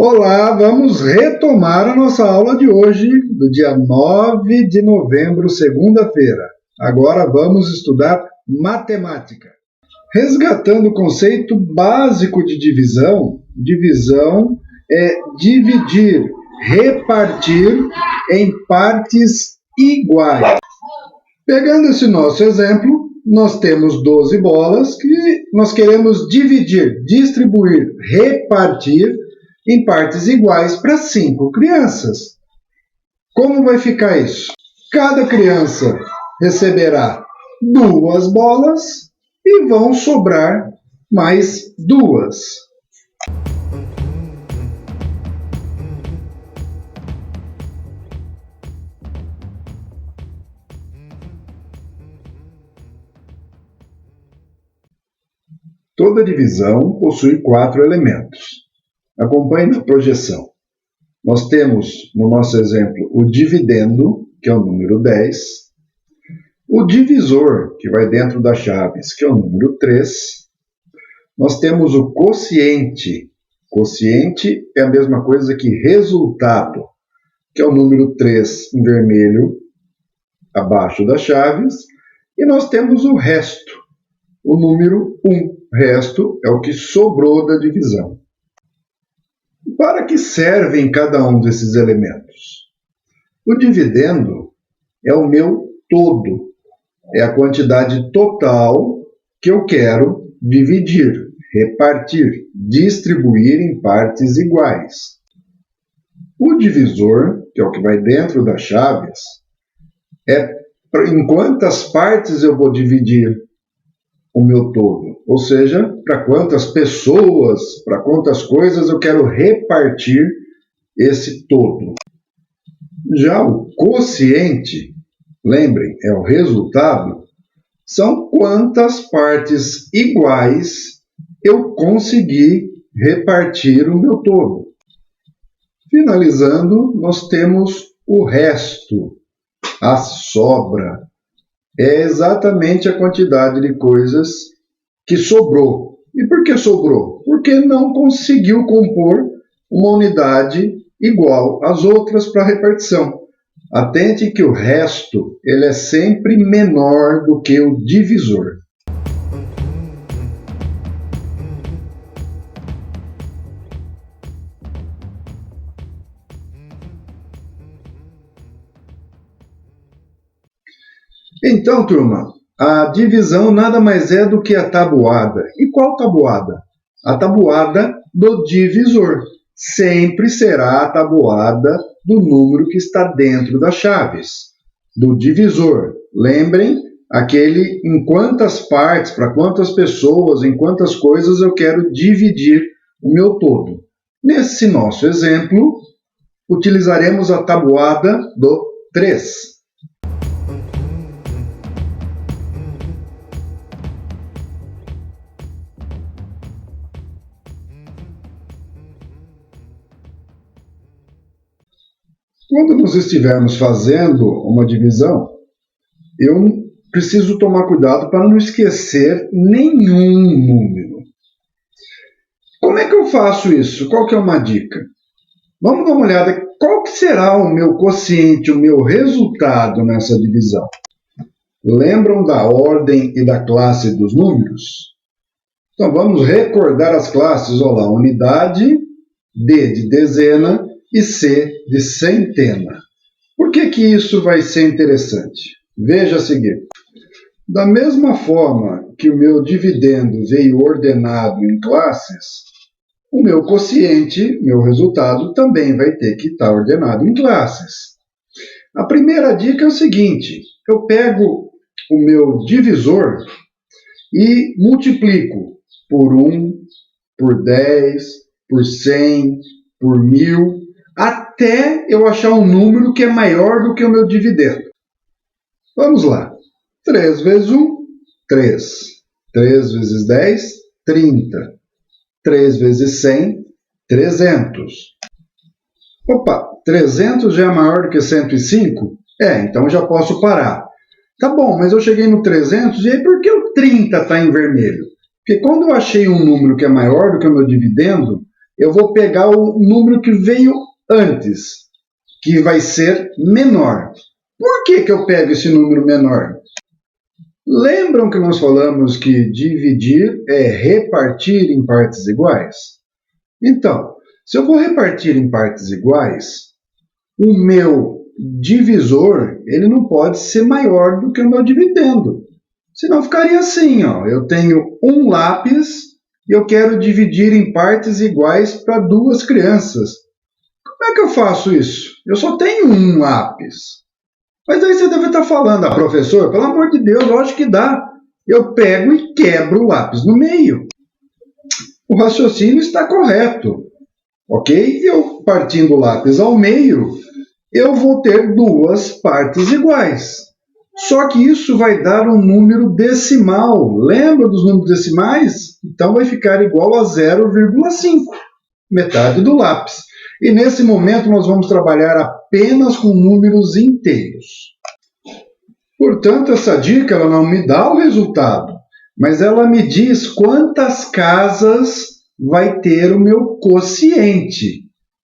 Olá, vamos retomar a nossa aula de hoje, do dia 9 de novembro, segunda-feira. Agora vamos estudar matemática. Resgatando o conceito básico de divisão, divisão é dividir, repartir em partes iguais. Pegando esse nosso exemplo, nós temos 12 bolas que nós queremos dividir, distribuir, repartir em partes iguais para 5 crianças. Como vai ficar isso? Cada criança receberá 2 bolas e vão sobrar mais 2. Toda divisão possui 4 elementos. Acompanhe na projeção. Nós temos, no nosso exemplo, o dividendo, que é o número 10, o divisor, que vai dentro das chaves, que é o número 3. Nós temos o quociente. Quociente é a mesma coisa que resultado, que é o número 3 em vermelho, abaixo das chaves. E nós temos o resto, o número 1. Resto é o que sobrou da divisão. Para que servem cada um desses elementos? O dividendo é o meu todo, é a quantidade total que eu quero dividir, repartir, distribuir em partes iguais. O divisor, que é o que vai dentro das chaves, é em quantas partes eu vou dividir o meu todo, ou seja, para quantas pessoas, para quantas coisas eu quero repartir esse todo. Já o quociente, lembrem, é o resultado, são quantas partes iguais eu consegui repartir o meu todo. Finalizando, nós temos o resto, a sobra. É exatamente a quantidade de coisas que sobrou. E por que sobrou? Porque não conseguiu compor uma unidade igual às outras para repartição. Atente que o resto ele é sempre menor do que o divisor. Então, turma, a divisão nada mais é do que a tabuada. E qual tabuada? A tabuada do divisor. Sempre será a tabuada do número que está dentro das chaves. Do divisor. Lembrem, aquele em quantas partes, para quantas pessoas, em quantas coisas eu quero dividir o meu todo. Nesse nosso exemplo, utilizaremos a tabuada do 3. Quando nós estivermos fazendo uma divisão, eu preciso tomar cuidado para não esquecer nenhum número. Como é que eu faço isso? Qual que é uma dica? Vamos dar uma olhada. Qual que será o meu quociente, o meu resultado nessa divisão? Lembram da ordem e da classe dos números? Então vamos recordar as classes. Olha lá, unidade, D de dezena, e C de centena. Por que isso vai ser interessante? Veja a seguir. Da mesma forma que o meu dividendo veio ordenado em classes, o meu quociente, meu resultado, também vai ter que estar ordenado em classes. A primeira dica é o seguinte: eu pego o meu divisor e multiplico por 1, por 10, por 100, por 1000, até eu achar um número que é maior do que o meu dividendo. Vamos lá. 3 vezes 1, 3. 3 vezes 10, 30. 3 vezes 100, 300. Opa, 300 já é maior do que 105? Então já posso parar. Tá bom, mas eu cheguei no 300, e aí por que o 30 está em vermelho? Porque quando eu achei um número que é maior do que o meu dividendo, eu vou pegar o número que veio antes, que vai ser menor. Por que eu pego esse número menor? Lembram que nós falamos que dividir é repartir em partes iguais? Então, se eu vou repartir em partes iguais, o meu divisor ele não pode ser maior do que o meu dividendo. Senão ficaria assim, ó, eu tenho um lápis e eu quero dividir em partes iguais para duas crianças. Como é que eu faço isso? Eu só tenho um lápis. Mas aí você deve estar falando, professor, pelo amor de Deus, lógico que dá. Eu pego e quebro o lápis no meio. O raciocínio está correto, ok? Eu, partindo o lápis ao meio, eu vou ter duas partes iguais. Só que isso vai dar um número decimal. Lembra dos números decimais? Então vai ficar igual a 0,5, metade do lápis. E nesse momento nós vamos trabalhar apenas com números inteiros. Portanto, essa dica ela não me dá o resultado, mas ela me diz quantas casas vai ter o meu quociente.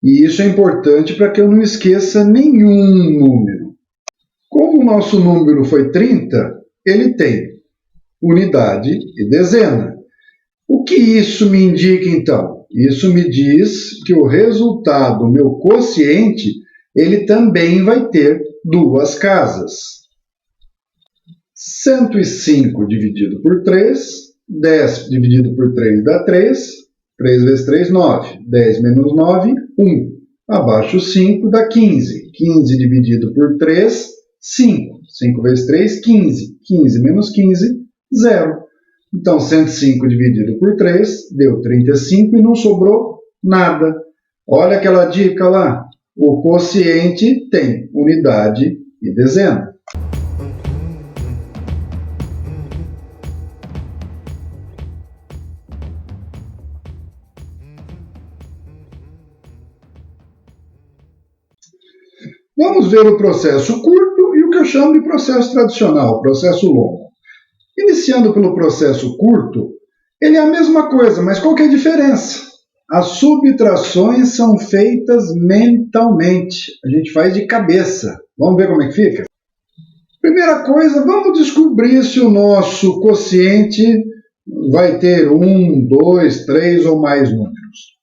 E isso é importante para que eu não esqueça nenhum número. Como o nosso número foi 30, ele tem unidade e dezena. O que isso me indica, então? Isso me diz que o resultado, o meu quociente, ele também vai ter duas casas. 105 dividido por 3, 10 dividido por 3 dá 3, 3 vezes 3, 9, 10 menos 9, 1. Abaixo 5 dá 15, 15 dividido por 3, 5, 5 vezes 3, 15, 15 menos 15, 0. Então, 105 dividido por 3 deu 35 e não sobrou nada. Olha aquela dica lá. O quociente tem unidade e dezena. Vamos ver o processo curto e o que eu chamo de processo tradicional, processo longo. Iniciando pelo processo curto, ele é a mesma coisa, mas qual que é a diferença? As subtrações são feitas mentalmente. A gente faz de cabeça. Vamos ver como é que fica? Primeira coisa, vamos descobrir se o nosso quociente vai ter 1, 2, 3 ou mais números.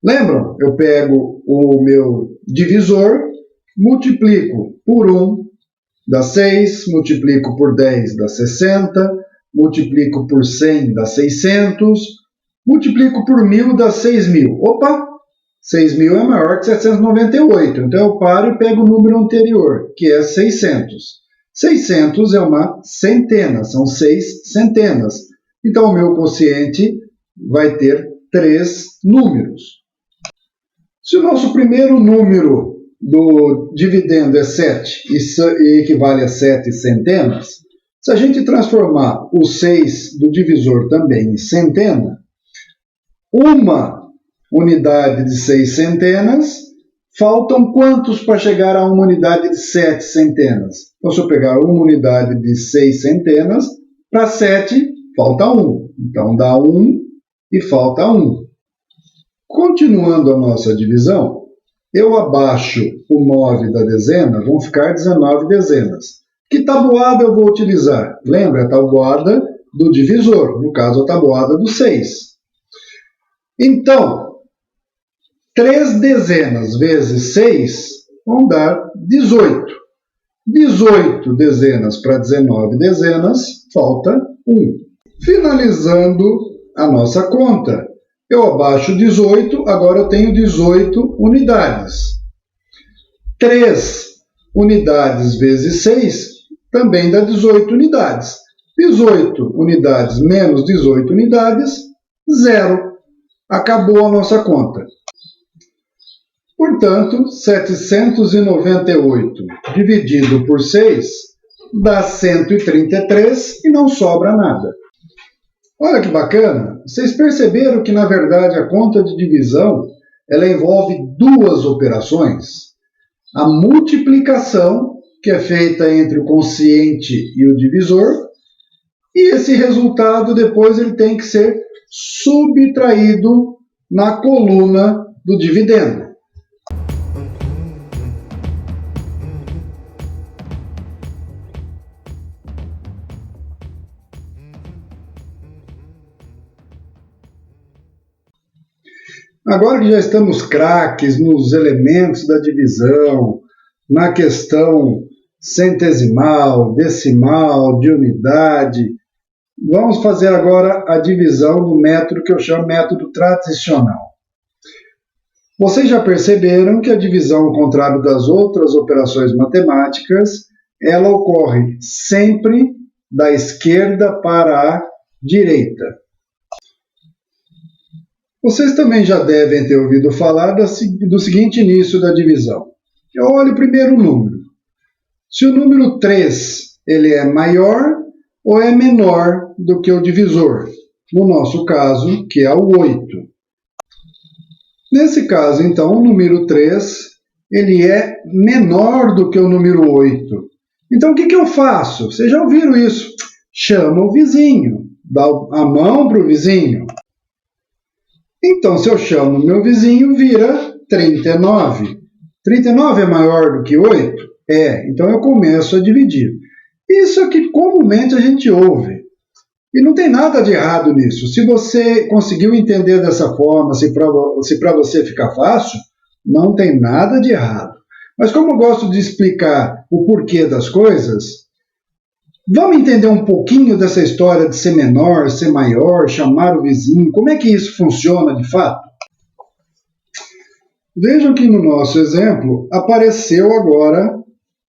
Lembram? Eu pego o meu divisor, multiplico por 1, dá 6, multiplico por 10, dá 60, multiplico por 100, dá 600, multiplico por 1000, dá 6.000. Opa! 6.000 é maior que 798, então eu paro e pego o número anterior, que é 600. 600 é uma centena, são 6 centenas. Então o meu quociente vai ter 3 números. Se o nosso primeiro número do dividendo é 7 e equivale a 7 centenas, se a gente transformar o 6 do divisor também em centena, uma unidade de 6 centenas, faltam quantos para chegar a uma unidade de 7 centenas? Então, se eu pegar uma unidade de 6 centenas, para 7 falta 1. Então, dá 1 e falta 1. Continuando a nossa divisão, eu abaixo o 9 da dezena, vão ficar 19 dezenas. Que tabuada eu vou utilizar? Lembra a tabuada do divisor, no caso a tabuada do 6. Então, 3 dezenas vezes 6 vão dar 18. 18 dezenas para 19 dezenas, falta 1. Finalizando a nossa conta, eu abaixo 18, agora eu tenho 18 unidades. 3 unidades vezes 6 também dá 18 unidades. 18 unidades menos 18 unidades, 0. Acabou a nossa conta. Portanto, 798 dividido por 6 dá 133 e não sobra nada. Olha que bacana! Vocês perceberam que, na verdade, a conta de divisão ela envolve duas operações. A multiplicação, que é feita entre o quociente e o divisor, e esse resultado depois ele tem que ser subtraído na coluna do dividendo. Agora que já estamos craques nos elementos da divisão, na questão centesimal, decimal, de unidade, vamos fazer agora a divisão do método que eu chamo método tradicional. Vocês já perceberam que a divisão, ao contrário das outras operações matemáticas, ela ocorre sempre da esquerda para a direita. Vocês também já devem ter ouvido falar do seguinte início da divisão. Eu olho primeiro o número. Se o número 3 ele é maior ou é menor do que o divisor, no nosso caso, que é o 8. Nesse caso, então, o número 3 ele é menor do que o número 8. Então, o que eu faço? Vocês já ouviram isso? Chama o vizinho, dá a mão para o vizinho. Então, se eu chamo meu vizinho, vira 39. 39 é maior do que 8? É, então eu começo a dividir. Isso é que comumente a gente ouve. E não tem nada de errado nisso. Se você conseguiu entender dessa forma, se para você ficar fácil, não tem nada de errado. Mas como eu gosto de explicar o porquê das coisas, vamos entender um pouquinho dessa história de ser menor, ser maior, chamar o vizinho. Como é que isso funciona de fato? Vejam que no nosso exemplo apareceu agora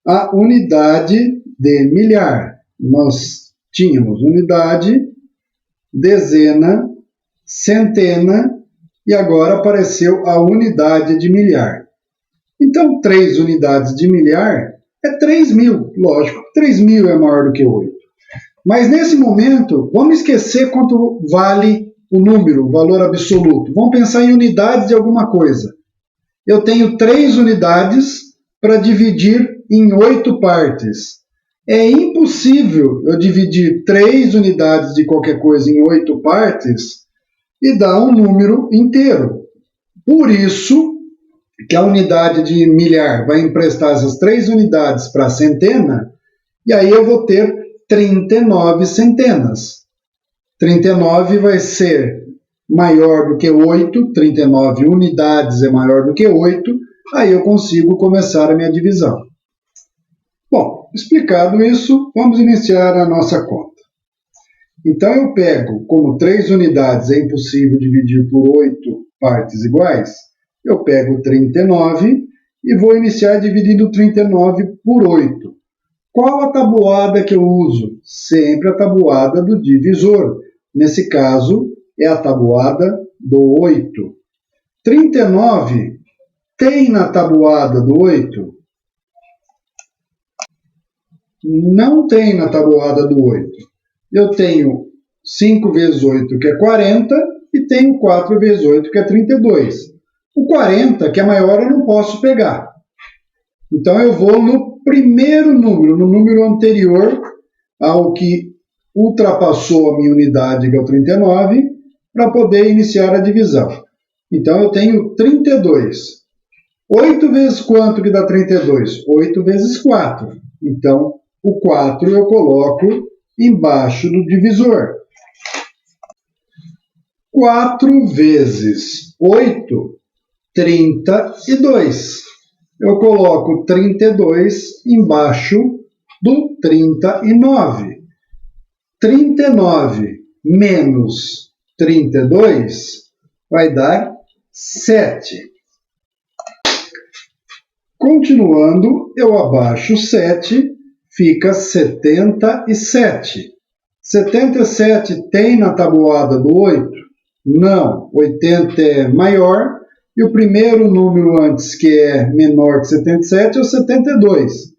a unidade de milhar. Nós tínhamos unidade, dezena, centena e agora apareceu a unidade de milhar. Então, 3 unidades de milhar é 3.000. Lógico, 3.000 é maior do que 8. Mas nesse momento, vamos esquecer quanto vale o número, o valor absoluto. Vamos pensar em unidades de alguma coisa. Eu tenho 3 unidades para dividir em 8 partes. É impossível eu dividir 3 unidades de qualquer coisa em 8 partes e dar um número inteiro. Por isso que a unidade de milhar vai emprestar essas 3 unidades para a centena, e aí eu vou ter 39 centenas. 39 vai ser maior do que 8, 39 unidades é maior do que 8, aí eu consigo começar a minha divisão. Bom, explicado isso, vamos iniciar a nossa conta. Então eu pego, como 3 unidades é impossível dividir por 8 partes iguais, eu pego 39 e vou iniciar dividindo 39 por 8. Qual a tabuada que eu uso? Sempre a tabuada do divisor. Nesse caso, é a tabuada do 8. 39 tem na tabuada do 8? Não tem na tabuada do 8. Eu tenho 5 vezes 8, que é 40, e tenho 4 vezes 8, que é 32. O 40, que é maior, eu não posso pegar. Então, eu vou no primeiro número, no número anterior ao que ultrapassou a minha unidade, que é o 39, para poder iniciar a divisão. Então, eu tenho 32. 8 vezes quanto que dá 32? 8 vezes 4. Então, o 4 eu coloco embaixo do divisor. 4 vezes 8, 32. Eu coloco 32 embaixo do 39. 39 menos 32 vai dar 7. Continuando, eu abaixo 7, fica 77. 77 tem na tabuada do 8? Não, 80 é maior, e o primeiro número antes, que é menor que 77, é o 72.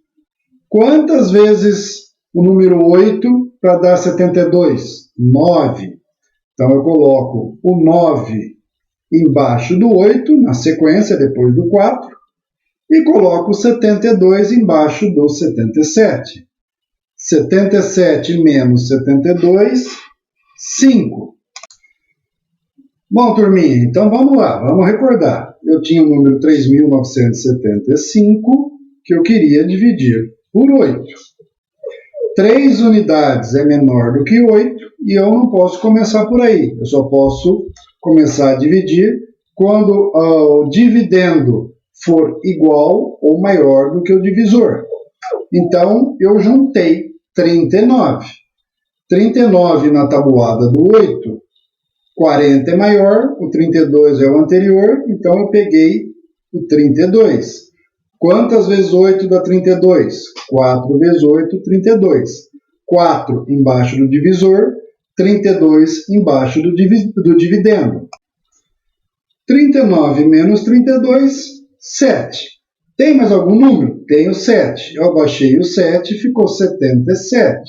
Quantas vezes o número 8 para dar 72? 9. Então eu coloco o 9 embaixo do 8, na sequência, depois do 4, e coloco o 72 embaixo do 77. 77 menos 72, 5. Bom, turminha, então vamos lá, vamos recordar. Eu tinha o número 3.975 que eu queria dividir por 8. 3 unidades é menor do que 8 e eu não posso começar por aí. Eu só posso começar a dividir quando o dividendo for igual ou maior do que o divisor. Então, eu juntei 39. 39 na tabuada do 8, 40 é maior, o 32 é o anterior, então eu peguei o 32. Quantas vezes 8 dá 32? 4 vezes 8, 32. 4 embaixo do divisor, 32 embaixo do dividendo. 39 menos 32, 7. Tem mais algum número? Tem o 7. Eu abaixei o 7 e ficou 77.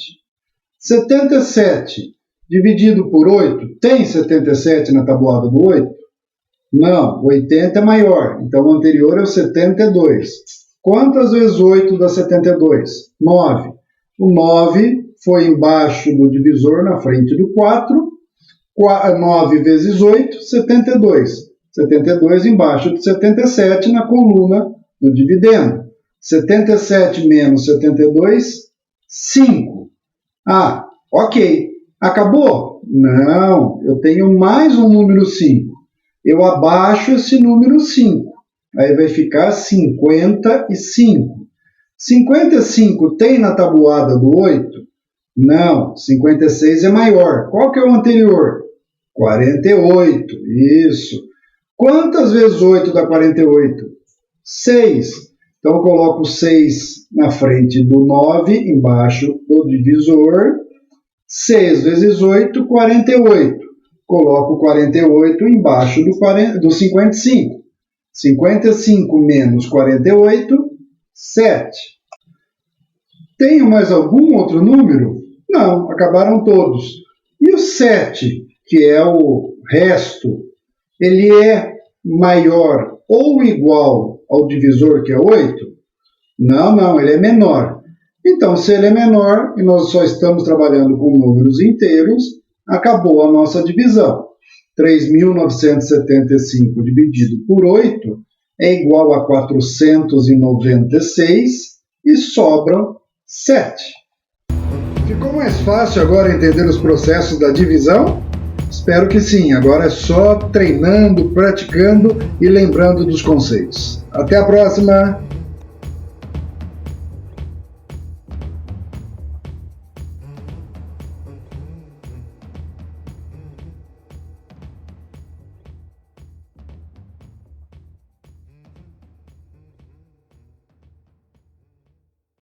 77 dividido por 8, tem 77 na tabuada do 8? Não, 80 é maior, então o anterior é o 72. Quantas vezes 8 dá 72? 9. O 9 foi embaixo do divisor, na frente do 4. 9 vezes 8, 72. 72 embaixo de 77 na coluna do dividendo. 77 menos 72, 5. Ah, ok. Acabou? Não, eu tenho mais um número 5. Eu abaixo esse número 5. Aí vai ficar 55. 55 tem na tabuada do 8? Não, 56 é maior. Qual que é o anterior? 48, isso. Quantas vezes 8 dá 48? 6. Então eu coloco 6 na frente do 9, embaixo do divisor. 6 vezes 8, 48. Coloco 48 embaixo do 55. 55 menos 48, 7. Tenho mais algum outro número? Não, acabaram todos. E o 7, que é o resto, ele é maior ou igual ao divisor, que é 8? Não, ele é menor. Então, se ele é menor e nós só estamos trabalhando com números inteiros, acabou a nossa divisão. 3.975 dividido por 8 é igual a 496 e sobram 7. Ficou mais fácil agora entender os processos da divisão? Espero que sim. Agora é só treinando, praticando e lembrando dos conceitos. Até a próxima!